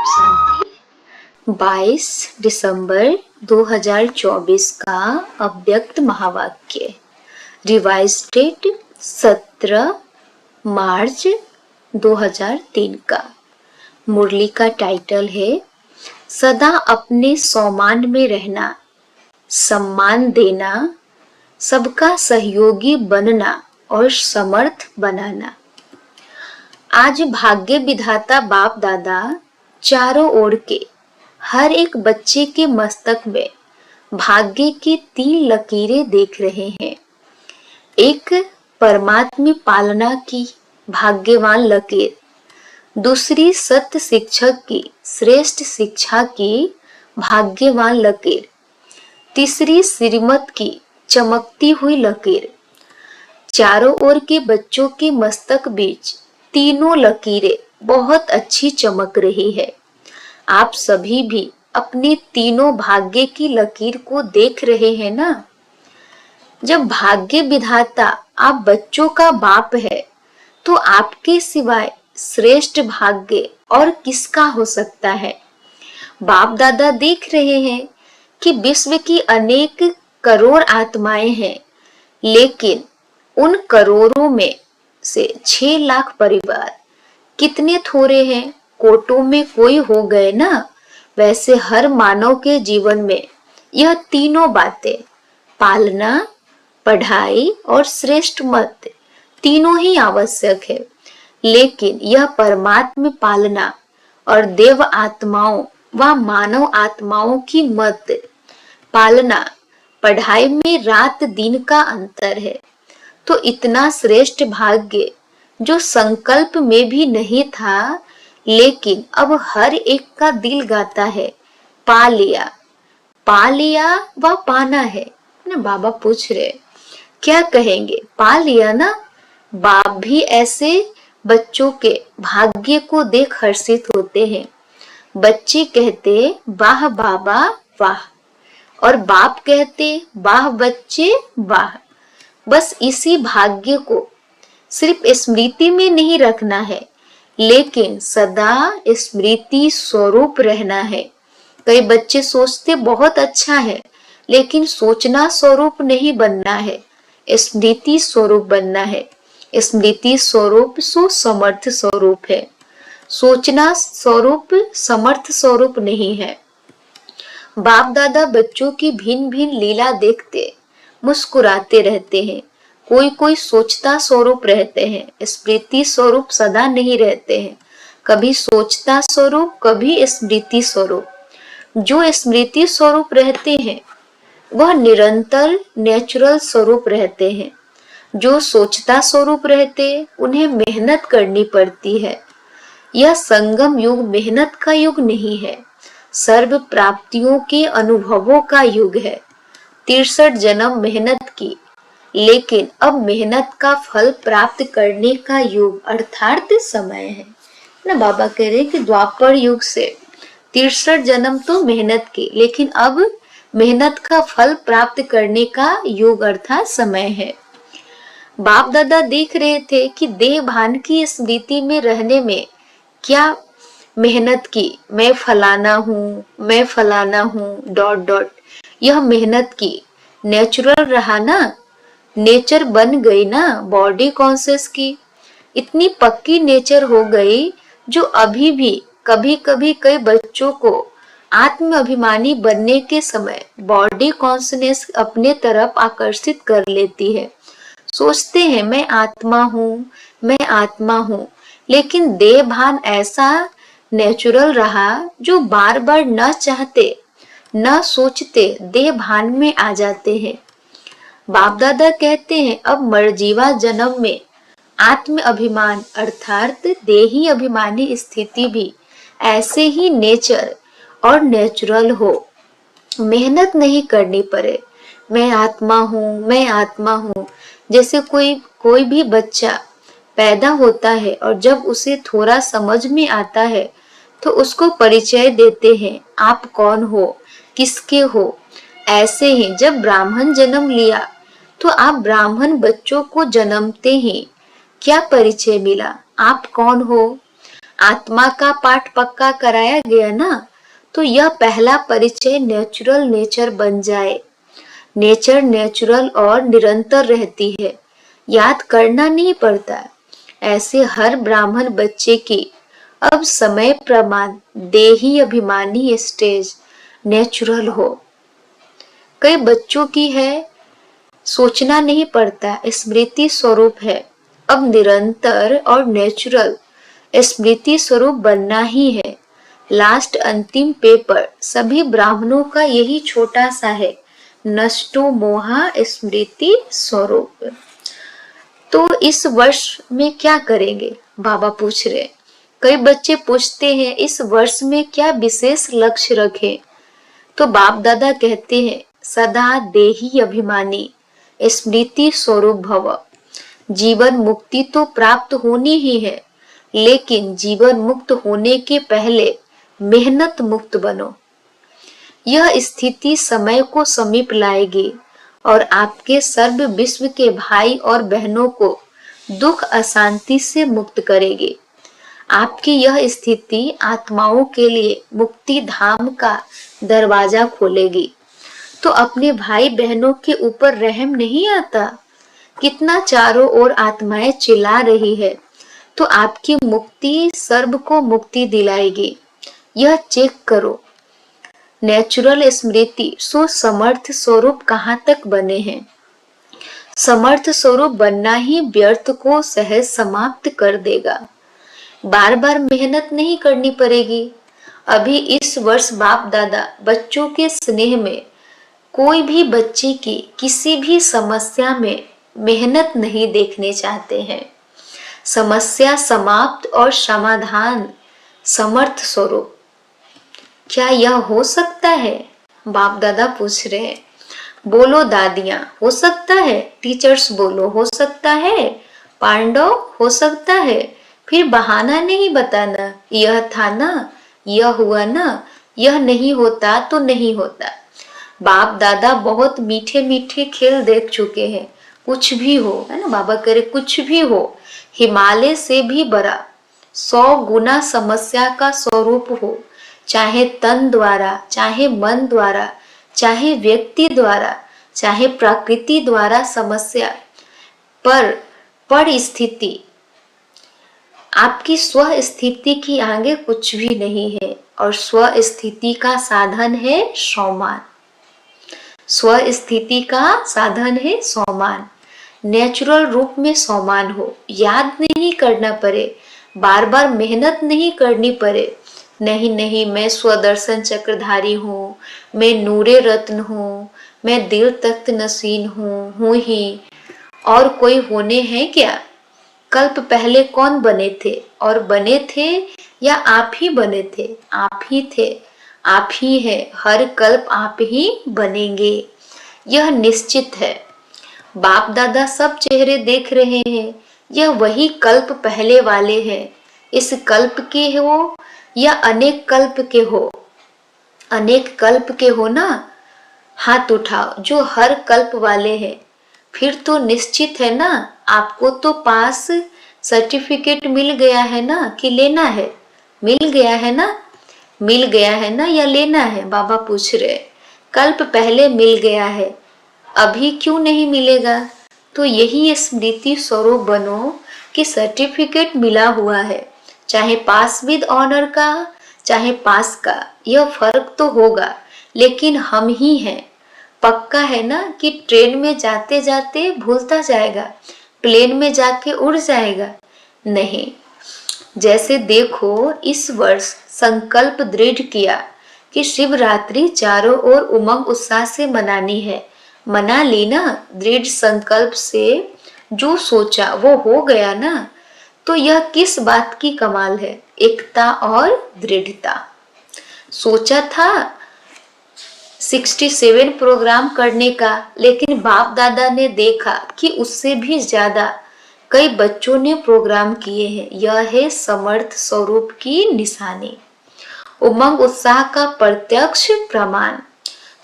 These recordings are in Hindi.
शांति। 22 दिसंबर 2024 का अव्यक्त महावाक्य। रिवाइज डेट 17 मार्च 2003 का। मुरली का टाइटल है सदा अपने सम्मान में रहना, सम्मान देना, सबका सहयोगी बनना और समर्थ बनाना। आज भाग्य विधाता बाप दादा चारों ओर के हर एक बच्चे के मस्तक में भाग्य की 3 लकीरें देख रहे हैं। एक परमात्मा पालना की भाग्यवान लकीर, दूसरी सत्य शिक्षक की श्रेष्ठ शिक्षा की भाग्यवान लकीर, तीसरी श्रीमत की चमकती हुई लकीर। चारों ओर के बच्चों के मस्तक बीच तीनों लकीरें बहुत अच्छी चमक रही है। आप सभी भी अपनी तीनों भाग्य की लकीर को देख रहे हैं ना। जब भाग्य विधाता आप बच्चों का बाप है तो आपके सिवाय श्रेष्ठ भाग्य और किसका हो सकता है। बाप दादा देख रहे हैं कि विश्व की अनेक करोड़ आत्माएं हैं, लेकिन उन करोड़ों में से 6 लाख परिवार कितने थोड़े हैं, कोटों में कोई हो गए ना। वैसे हर मानव के जीवन में यह तीनों बातें, पालना, पढ़ाई और श्रेष्ठ मत, तीनों ही आवश्यक है। लेकिन यह परमात्मा पालना और देव आत्माओं व मानव आत्माओं की मत पालना, पढ़ाई में रात दिन का अंतर है। तो इतना श्रेष्ठ भाग्य जो संकल्प में भी नहीं था, लेकिन अब हर एक का दिल गाता है, पा लिया, पा लिया व पाना है ना। बाबा पूछ रहे क्या कहेंगे, पा लिया ना। बाप भी ऐसे बच्चों के भाग्य को देख हर्षित होते हैं। बच्चे कहते वाह बाबा वाह, और बाप कहते वाह बच्चे वाह। बस इसी भाग्य को सिर्फ स्मृति में नहीं रखना है, लेकिन सदा स्मृति स्वरूप रहना है। कई बच्चे सोचते बहुत अच्छा है, लेकिन सोचना स्वरूप नहीं बनना है, स्मृति स्वरूप बनना है। स्मृति स्वरूप सो समर्थ स्वरूप है, सोचना स्वरूप समर्थ स्वरूप नहीं है। बाप दादा बच्चों की भिन्न भिन्न लीला देखते मुस्कुराते रहते हैं। कोई कोई सोचता स्वरूप रहते हैं, स्मृति स्वरूप सदा नहीं रहते हैं। कभी सोचता स्वरूप, कभी स्मृति स्वरूप। जो स्मृति स्वरूप रहते हैं वह निरंतर नेचुरल स्वरूप रहते हैं। जो सोचता स्वरूप रहते उन्हें मेहनत करनी पड़ती है। यह संगम युग मेहनत का युग नहीं है, सर्व प्राप्तियों के अनुभवों का युग है। 63 जन्म मेहनत की, लेकिन अब मेहनत का फल प्राप्त करने का युग अर्थात समय है ना। बाबा कह रहे हैं कि द्वापर युग से 63 जन्म तो मेहनत की, लेकिन अब मेहनत का फल प्राप्त करने का युग अर्थात समय है। बाप दादा देख रहे थे कि देह भान की स्मृति में रहने में क्या मेहनत की, मैं फलाना हूँ, मैं फलाना हूँ, डॉट डॉट। यह मेहनत की नेचुरल रहा ना, नेचर बन गई ना बॉडी कॉन्शियस की। इतनी पक्की नेचर हो गई जो अभी भी कभी कभी कई बच्चों को आत्म अभिमानी बनने के समय बॉडी कॉन्शियसनेस अपने तरफ आकर्षित कर लेती है। सोचते हैं मैं आत्मा हूँ, मैं आत्मा हूँ, लेकिन देह भान ऐसा नेचुरल रहा जो बार बार न चाहते न सोचते देह भान में आ जाते हैं। बाप दादा कहते हैं अब मरजीवा जन्म में आत्म अभिमान अर्थात देही अभिमानी स्थिति भी ऐसे ही नेचर और नेचुरल हो, मेहनत नहीं करनी पड़े। मैं आत्मा हूँ, मैं आत्मा हूँ। जैसे कोई भी बच्चा पैदा होता है और जब उसे थोड़ा समझ में आता है तो उसको परिचय देते हैं, आप कौन हो, किसके हो। ऐसे ही जब ब्राह्मण जन्म लिया तो आप ब्राह्मण बच्चों को जन्मते ही क्या परिचय मिला, आप कौन हो। आत्मा का पाठ पक्का कराया गया ना, तो यह पहला परिचय नेचुरल नेचर बन जाए। नेचर नेचुरल और निरंतर रहती है, याद करना नहीं पड़ता। ऐसे हर ब्राह्मण बच्चे की अब समय प्रमाण देही अभिमानी स्टेज नेचुरल हो। कई बच्चों की है, सोचना नहीं पड़ता, स्मृति स्वरूप है। अब निरंतर और नेचुरल स्मृति स्वरूप बनना ही है। लास्ट अंतिम पेपर सभी ब्राह्मणों का यही छोटा सा है, नष्टो मोहा स्मृति स्वरूप। तो इस वर्ष में क्या करेंगे, बाबा पूछ रहे। कई बच्चे पूछते हैं इस वर्ष में क्या विशेष लक्ष्य रखें। तो बाप दादा कहते हैं सदा देही अभिमानी स्मृति स्वरूप भव। जीवन मुक्ति तो प्राप्त होनी ही है, लेकिन जीवन मुक्त होने के पहले मेहनत मुक्त बनो। यह स्थिति समय को समीप लाएगी और आपके सर्व विश्व के भाई और बहनों को दुख अशांति से मुक्त करेगी। आपकी यह स्थिति आत्माओं के लिए मुक्ति धाम का दरवाजा खोलेगी। तो अपने भाई बहनों के ऊपर रहम नहीं आता? कितना चारों ओर आत्माएं चिल्ला रही है, तो आपकी मुक्ति सर्व को मुक्ति दिलाएगी। यह चेक करो, नेचुरल स्मृति सो समर्थ स्वरूप कहाँ तक बने हैं। समर्थ स्वरूप बनना ही व्यर्थ को सहज समाप्त कर देगा। बार बार मेहनत नहीं करनी पड़ेगी। अभी इस वर्ष बाप दादा बच्चों के स्नेह में कोई भी बच्चे की किसी भी समस्या में मेहनत नहीं देखने चाहते हैं। समस्या समाप्त और समाधान समर्थ स्वरूप। क्या यह हो सकता है, बाप दादा पूछ रहे हैं। बोलो दादियां, हो सकता है। टीचर्स बोलो, हो सकता है। पांडव, हो सकता है। फिर बहाना नहीं बताना, यह था ना, यह हुआ ना, यह नहीं होता तो नहीं होता। बाप दादा बहुत मीठे मीठे खेल देख चुके हैं। कुछ भी हो, है ना, बाबा करे कुछ भी हो, हिमालय से भी बड़ा 100 गुना समस्या का स्वरूप हो, चाहे तन द्वारा, चाहे मन द्वारा, चाहे व्यक्ति द्वारा, चाहे प्रकृति द्वारा समस्या, पर स्थिति आपकी स्व स्थिति की आगे कुछ भी नहीं है। और स्व स्थिति का साधन है सम्मान। स्व स्थिति का साधन है सम्मान। नेचुरल रूप में सम्मान हो, याद नहीं करना पड़े, बार बार मेहनत नहीं करनी पड़े। नहीं नहीं, मैं स्वदर्शन चक्रधारी हूँ, मैं नूरे रत्न हूँ, मैं दिल तख्त नसीन हूँ ही, और कोई होने हैं क्या? कल्प पहले कौन बने थे? और बने थे या आप ही बने थे? आप ही थे, आप ही है। हर कल्प आप ही बनेंगे, यह निश्चित है। बाप दादा सब चेहरे देख रहे हैं, यह वही कल्प पहले वाले हैं। इस कल्प के हो या अनेक कल्प के हो, अनेक कल्प के हो ना, हाथ उठाओ जो हर कल्प वाले हैं। फिर तो निश्चित है ना, आपको तो पास सर्टिफिकेट मिल गया है ना, कि लेना है? मिल गया है ना, मिल गया है ना, या लेना है? बाबा पूछ रहे। कल्प पहले मिल गया है, अभी क्यों नहीं मिलेगा? तो यही स्मृति स्वरूप बनो कि सर्टिफिकेट मिला हुआ है, चाहे पास विद ऑनर का, चाहे पास का, यह फर्क तो होगा, लेकिन हम ही हैं। पक्का है ना कि ट्रेन में जाते जाते भूलता जाएगा, प्लेन में जाके उड़ जाएगा? नहीं। जैसे देखो, इस वर्ष संकल्प दृढ़ किया कि शिवरात्रि चारों ओर उमंग उत्साह से मनानी है, मना ली ना। दृढ़ संकल्प से जो सोचा वो हो गया ना, तो यह किस बात की कमाल है? एकता और दृढ़ता। सोचा था 67 प्रोग्राम करने का, लेकिन बाप दादा ने देखा कि उससे भी ज्यादा कई बच्चों ने प्रोग्राम किए हैं। यह है समर्थ स्वरूप की निशानी, उमंग उत्साह का प्रत्यक्ष प्रमाण।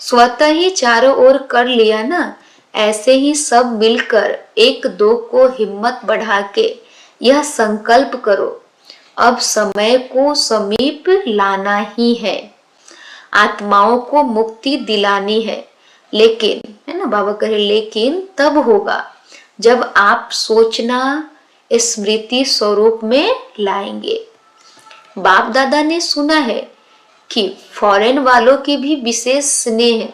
स्वतः ही चारों ओर कर लिया ना। ऐसे ही सब मिलकर एक दो को हिम्मत बढ़ा के यह संकल्प करो, अब समय को समीप लाना ही है, आत्माओं को मुक्ति दिलानी है। लेकिन, है ना, बाबा कहे लेकिन तब होगा जब आप सोचना स्मृति स्वरूप में लाएंगे। बाप दादा ने सुना है कि फॉरेन वालों की भी विशेष स्नेह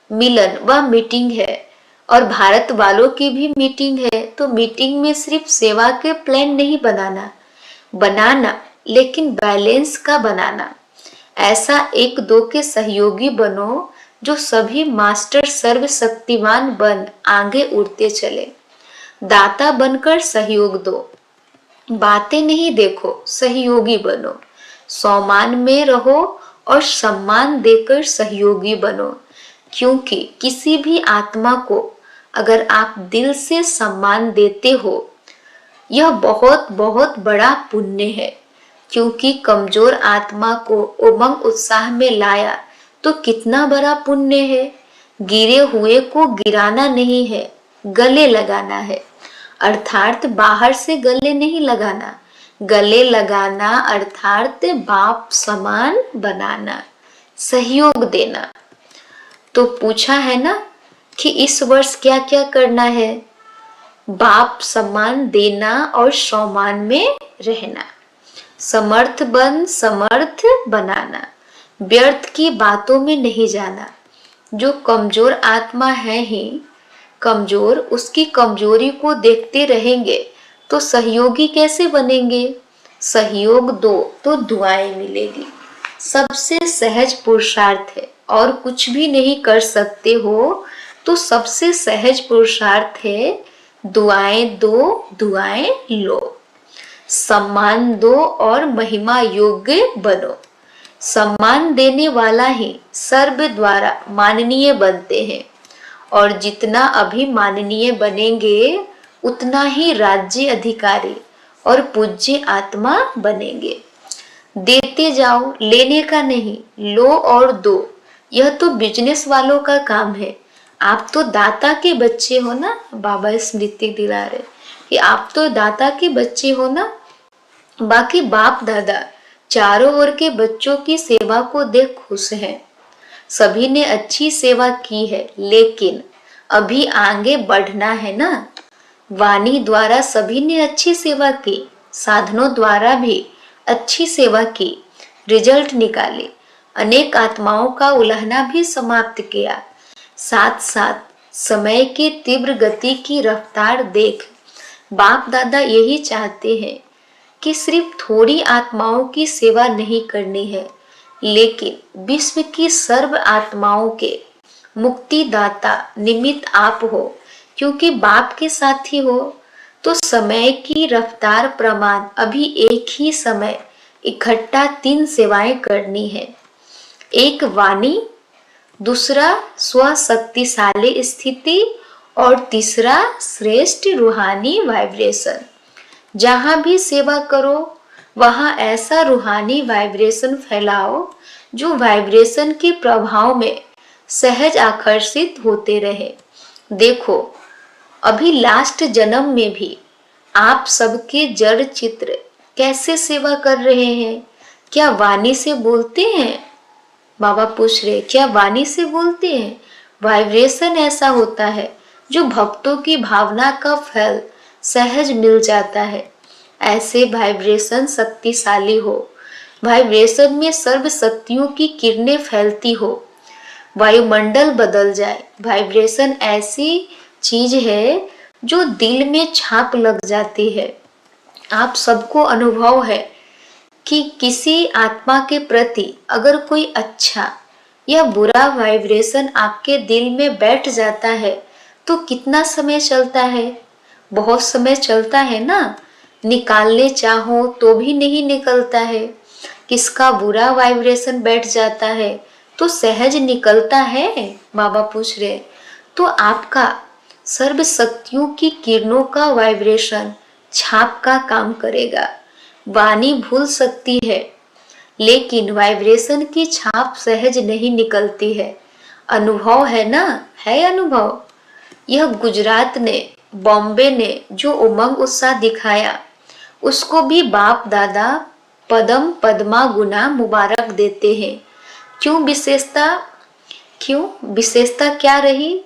मिलन व मीटिंग है और भारत वालों की भी मीटिंग है। तो मीटिंग में सिर्फ सेवा के प्लान नहीं बनाना लेकिन बैलेंस का बनाना। ऐसा एक दो के सहयोगी बनो जो सभी मास्टर सर्वशक्तिमान बन आगे उड़ते चले। दाता बनकर सहयोग दो, बातें नहीं देखो, सहयोगी बनो। सम्मान में रहो और सम्मान देकर सहयोगी बनो, क्योंकि किसी भी आत्मा को अगर आप दिल से सम्मान देते हो, यह बहुत बहुत बड़ा पुण्य है। क्योंकि कमजोर आत्मा को उमंग उत्साह में लाया तो कितना बड़ा पुण्य है। गिरे हुए को गिराना नहीं है, गले लगाना है। अर्थात बाहर से गले नहीं लगाना, गले लगाना अर्थात बाप समान बनाना, सहयोग देना। तो पूछा है ना कि इस वर्ष क्या क्या करना है? बाप सम्मान देना और सम्मान में रहना, समर्थ बनाना, व्यर्थ की बातों में नहीं जाना। जो कमजोर आत्मा है ही कमजोर, उसकी कमजोरी को देखते रहेंगे तो सहयोगी कैसे बनेंगे? सहयोग दो तो दुआएं मिलेगी। सबसे सहज पुरुषार्थ है, और कुछ भी नहीं कर सकते हो तो सबसे सहज पुरुषार्थ है दुआएं दो, दुआएं लो। सम्मान दो और महिमा योग्य बनो। सम्मान देने वाला ही सर्व द्वारा माननीय बनते हैं, और जितना अभी माननीय बनेंगे उतना ही राज्य अधिकारी और पूज्य आत्मा बनेंगे। देते जाओ, लेने का नहीं, लो और दो। यह तो बिजनेस वालों का काम है। आप तो दाता के बच्चे हो ना, बाबा स्मृति दिला रहे कि आप तो दाता के बच्चे हो ना। बाकी बाप दादा चारों ओर के बच्चों की सेवा को देख खुश हैं। सभी ने अच्छी सेवा की है, लेकिन अभी आगे बढ़ना है ना। वाणी द्वारा सभी ने अच्छी सेवा की, साधनों द्वारा भी अच्छी सेवा की, रिजल्ट निकाले, अनेक आत्माओं का उल्हना भी समाप्त किया। साथ साथ समय की तीव्र गति की रफ्तार देख बाप दादा यही चाहते हैं कि सिर्फ थोड़ी आत्माओं की सेवा नहीं करनी है, लेकिन विश्व की सर्व आत्माओं के मुक्तिदाता निमित्त आप हो। क्योंकि बाप के साथी हो तो समय की रफ्तार प्रमाण अभी एक ही समय इकट्ठा 3 सेवाएं करनी है। एक वाणी, दूसरा स्वशक्तिशाली स्थिति, और तीसरा श्रेष्ठ रूहानी वाइब्रेशन। जहां भी सेवा करो वहां ऐसा रूहानी वाइब्रेशन फैलाओ जो वाइब्रेशन के प्रभाव में सहज आकर्षित होते रहे। देखो, अभी लास्ट जन्म में भी आप सबके जड़ चित्र कैसे सेवा कर रहे हैं? क्या वाणी से बोलते हैं? बाबा पूछ रहे, क्या वाणी से बोलते हैं? वाइब्रेशन ऐसा होता है जो भक्तों की भावना का फल सहज मिल जाता है। ऐसे वाइब्रेशन शक्तिशाली हो, वाइब्रेशन में सर्व शक्तियों की किरणें फैलती हो, वायुमंडल बदल जाए। वाइब्रेशन ऐसी चीज है जो दिल में छाप लग जाती है। आप सबको अनुभव है कि किसी आत्मा के प्रति अगर कोई अच्छा या बुरा वाइब्रेशन आपके दिल में बैठ जाता है तो कितना समय चलता है? बहुत समय चलता है ना। निकालने चाहो तो भी नहीं निकलता है। किसका बुरा वाइब्रेशन बैठ जाता है तो सहज निकलता है? बाबा पूछ रहे। तो आपका सर्व शक्तियों की किरणों का वाइब्रेशन छाप का काम करेगा। वाणी भूल सकती है, लेकिन वाइब्रेशन की छाप सहज नहीं निकलती है। अनुभव है ना? है अनुभव। यह गुजरात ने, बॉम्बे ने जो उमंग उत्साह दिखाया, उसको भी बाप दादा पदम पद्मा गुना मुबारक देते हैं। क्यों विशेषता क्या रही?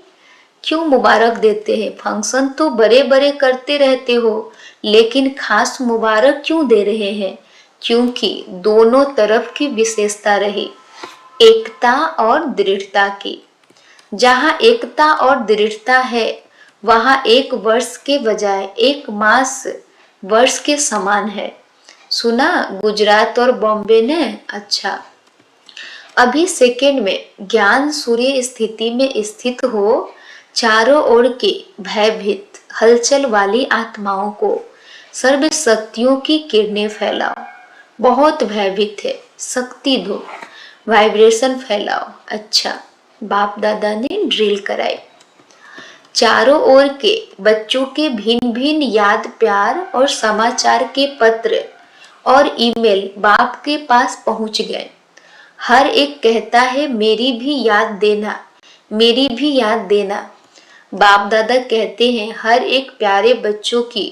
क्यों मुबारक देते हैं? फंक्शन तो बड़े बड़े करते रहते हो, लेकिन खास मुबारक क्यों दे रहे हैं? क्योंकि दोनों तरफ की विशेषता रही, एकता और दृढ़ता की। जहाँ एकता और दृढ़ता है, वहाँ एक वर्ष के बजाय एक मास वर्ष के समान है। सुना गुजरात और बॉम्बे ने? अच्छा, अभी सेकेंड में ज्ञान सूर्य स्थिति में स्थित हो, चारों ओर के भयभीत हलचल वाली आत्माओं को सर्व शक्तियों की किरणें फैलाओ। बहुत भयभीत है, शक्ति दो, वाइब्रेशन फैलाओ। अच्छा, बाप दादा ने ड्रिल कराई। चारों ओर के बच्चों के भिन्न भिन्न याद, प्यार और समाचार के पत्र और ईमेल बाप के पास पहुंच गए। हर एक कहता है मेरी भी याद देना, मेरी भी याद देना। बाप दादा कहते हैं हर एक प्यारे बच्चों की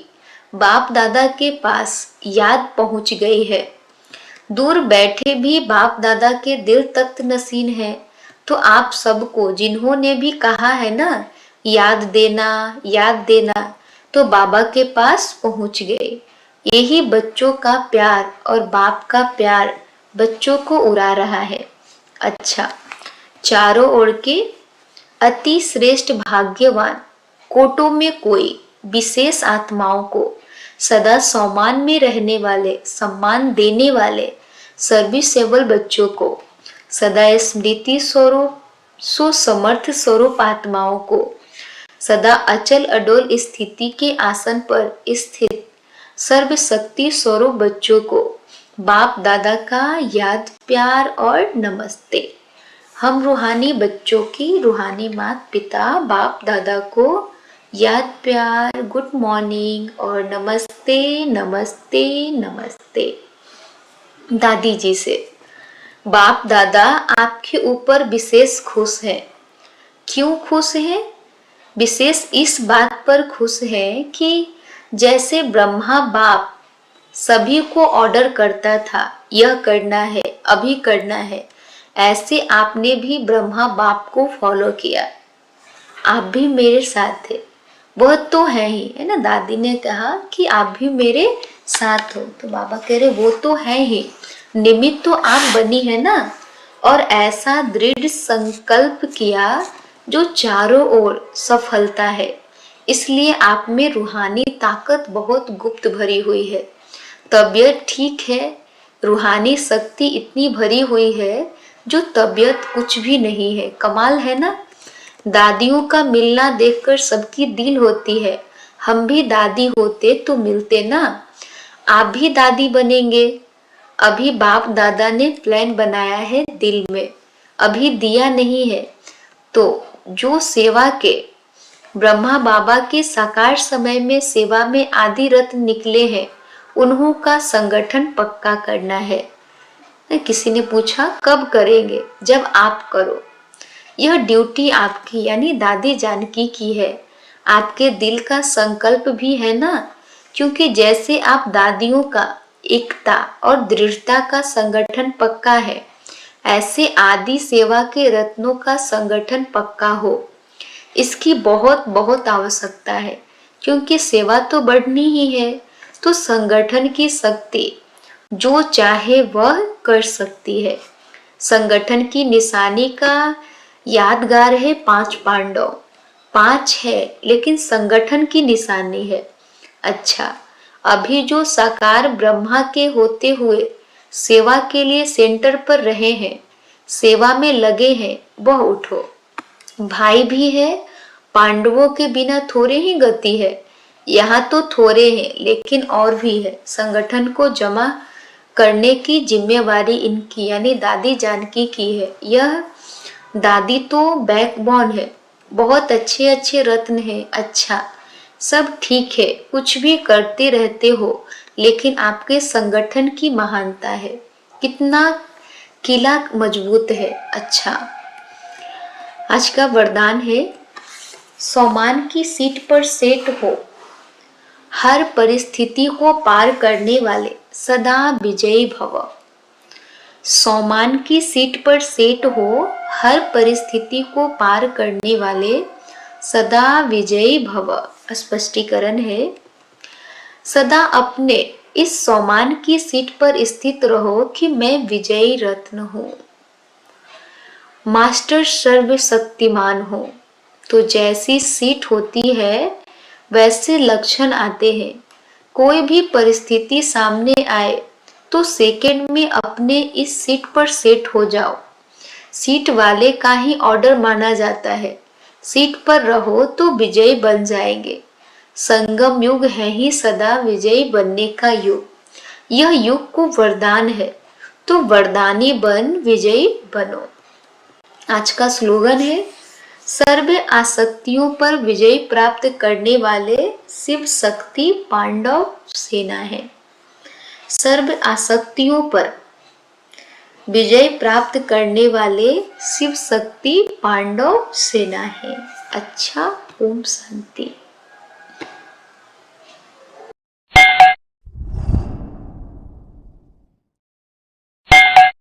बाप दादा के पास याद पहुंच गई है। दूर बैठे भी बाप दादा के दिल तख्त नसीन है। तो आप सबको जिन्होंने भी कहा है ना याद देना, तो बाबा के पास पहुंच गए। यही बच्चों का प्यार और बाप का प्यार बच्चों को उड़ा रहा है। अच्छा, चारों ओर के अति श्रेष्ठ भाग्यवान कोटों में कोई विशेष आत्माओं को सदा सम्मान में रहने वाले, सम्मान देने वाले सर्विसेबल बच्चों को, सदा स्मृति स्वरूप सुसमर्थ स्वरूप आत्माओं को, सदा अचल अडोल स्थिति के आसन पर स्थित सर्वशक्ति स्वरूप बच्चों को बाप दादा का याद, प्यार और नमस्ते। हम रूहानी बच्चों की रूहानी माता पिता बाप दादा को याद, प्यार, गुड मॉर्निंग और नमस्ते नमस्ते नमस्ते। दादी जी से, बाप दादा आपके ऊपर विशेष खुश है। क्यों खुश है? विशेष इस बात पर खुश है कि जैसे ब्रह्मा बाप सभी को ऑर्डर करता था, यह करना है, अभी करना है, ऐसे आपने भी ब्रह्मा बाप को फॉलो किया। आप भी मेरे साथ थे, वह तो है ही, है ना। दादी ने कहा कि आप भी मेरे साथ हो, तो बाबा कह रहे वो तो है ही, निमित्त तो आप बनी है ना। और ऐसा दृढ़ संकल्प किया जो चारों ओर सफलता है। इसलिए आप में रूहानी ताकत बहुत गुप्त भरी हुई है। तबीयत ठीक है, रूहानी शक्ति इतनी भरी हुई है जो तबीयत कुछ भी नहीं है। कमाल है ना। दादियों का मिलना देखकर सबकी दिल होती है। हम भी दादी होते तो मिलते ना। आप भी दादी बनेंगे। अभी बाप दादा ने प्लान बनाया है दिल में, अभी दिया नहीं है। तो जो सेवा के ब्रह्मा बाबा के साकार समय में सेवा में आदि रत्न निकले हैं, उन्हों का संगठन पक्का करना है। किसी ने पूछा कब करेंगे? जब आप करो। यह ड्यूटी आपकी यानी दादी जानकी की है। आपके दिल का संकल्प भी है ना, क्योंकि जैसे आप दादियों का एकता और दृढ़ता का संगठन पक्का है, ऐसे आदि सेवा के रत्नों का संगठन पक्का हो। इसकी बहुत बहुत आवश्यकता है, क्योंकि सेवा तो बढ़नी ही है। तो संगठन की शक्ति जो चाहे वह कर सकती है। संगठन की निशानी का यादगार है 5 पांडव। 5 है लेकिन संगठन की निशानी है। अच्छा, अभी जो साकार ब्रह्मा के होते हुए सेवा के लिए सेंटर पर रहे हैं, सेवा में लगे हैं, वह उठो। भाई भी है, पांडवों के बिना थोड़े ही गति है। यहाँ तो थोड़े हैं लेकिन और भी है। संगठन को जमा करने की जिम्मेवारी इनकी यानी दादी जानकी की है। यह दादी तो बैकबोन है। बहुत अच्छे अच्छे रत्न है। अच्छा, सब ठीक है, कुछ भी करते रहते हो, लेकिन आपके संगठन की महानता है। कितना किला मजबूत है। अच्छा, आज का वरदान है सम्मान की सीट पर सेट हो। हर परिस्थिति को पार करने वाले सदा विजयी भव। सोमान की सीट पर सेट हो, हर परिस्थिति को पार करने वाले सदा विजयी भव। स्पष्टीकरण है, सदा अपने इस सोमान की सीट पर स्थित रहो कि मैं विजयी रत्न हूं, मास्टर सर्वशक्तिमान हूं। तो जैसी सीट होती है वैसे लक्षण आते हैं। कोई भी परिस्थिति सामने आए तो सेकंड में अपने इस सीट पर सेट हो जाओ। सीट वाले का ही ऑर्डर माना जाता है। सीट पर रहो तो विजयी बन जाएंगे। संगम युग है ही सदा विजयी बनने का युग। यह युग को वरदान है, तो वरदानी बन विजयी बनो। आज का स्लोगन है, सर्व आसक्तियों पर विजय प्राप्त करने वाले शिव शक्ति पांडव सेना है। सर्व आसक्तियों पर विजय प्राप्त करने वाले शिव शक्ति पांडव सेना है। अच्छा, ओम शांति।